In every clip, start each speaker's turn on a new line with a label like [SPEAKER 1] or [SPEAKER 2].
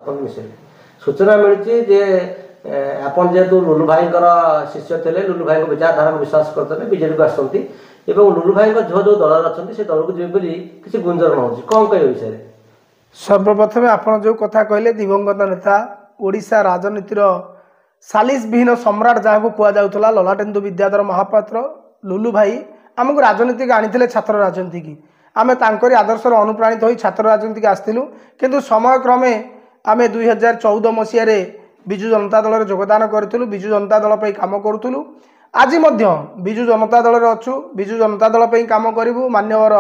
[SPEAKER 1] सूचना मिली जे आपन जेहेतु लुलु भाई शिष्य थे लुलु भाई विचारधारा को विश्वास करते बीजेडी को आसती लुलु भाई झील जो दल अच्छा से दल को जी किसी गुंजरण हो कौन कह विषय
[SPEAKER 2] सर्वप्रथमे आपण जो कथा कहले दिवंगत नेता ओडिशा राजनीतिर सालिस विहीन सम्राट जहाँ को कहुला ललाटेन्दु विद्याधर महापात्र लुलु भाई आमको राजनीति आनी छात्र राजनीति की आम तांकरी आदर्श अनुप्राणित हो छात्र राजनीति की आसलु किंतु समय क्रमे आम 2014 मसीह विजु जनता दल में योगदान करूँ विजु जनता दल पर कम करूँ आज विजु जनता दल में अच्छु विजु जनता दल पर कम करूँ मान्यवर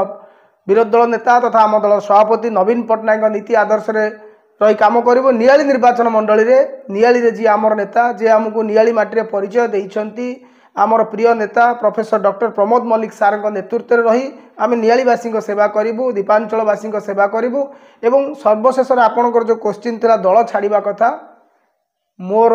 [SPEAKER 2] विरोधी दल नेता तथा आम दल सभापति नवीन पट्टनायक नीति आदर्श रही कम करूँ नियाली निर्वाचन मंडली में नियाली जी आमर नेता जे आमको नियाली माटी परिचय देइछंती आमर प्रिय नेता प्रोफेसर डॉक्टर प्रमोद मल्लिक सार नेतृत्व रही आम नियालीवासी सेवा करूँ दीपांचलवासी सेवा करूँ एवं सर्वशेष आपणकर जो क्वेश्चन था दल छाड़ा कथा मोर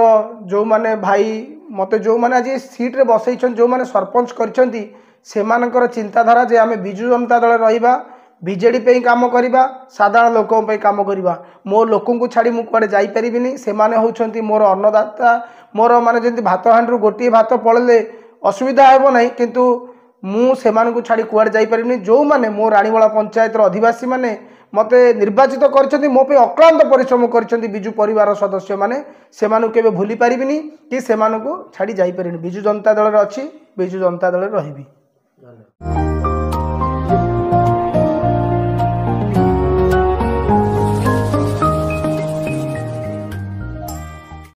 [SPEAKER 2] जो माने भाई मते जो माने आज सीट्रे बसई जो माने सरपंच कर चिंताधारा जे आम विजु जनता दल रहा बीजेडी पे काम करवा साधारण लोकों पे काम करवा मो लोकों को छाड़ी मुझे जापरि से होती मोर अन्नदाता मोर माने जमी भात हांडी गोटे भात पड़े असुविधा हेब ना किंतु मुझे छाड़ी कुआड़े जापरि जो मैंने मो रानीवाला पंचायत अधिवासी मैंने मते निर्वाचित कर मो पे अक्लांत परिश्रम कर विजु परिवार सदस्य मैंने से भूली पारिनी कि से छाड़ी जापरि विजु जनता दल अच्छी विजु जनता दल रही।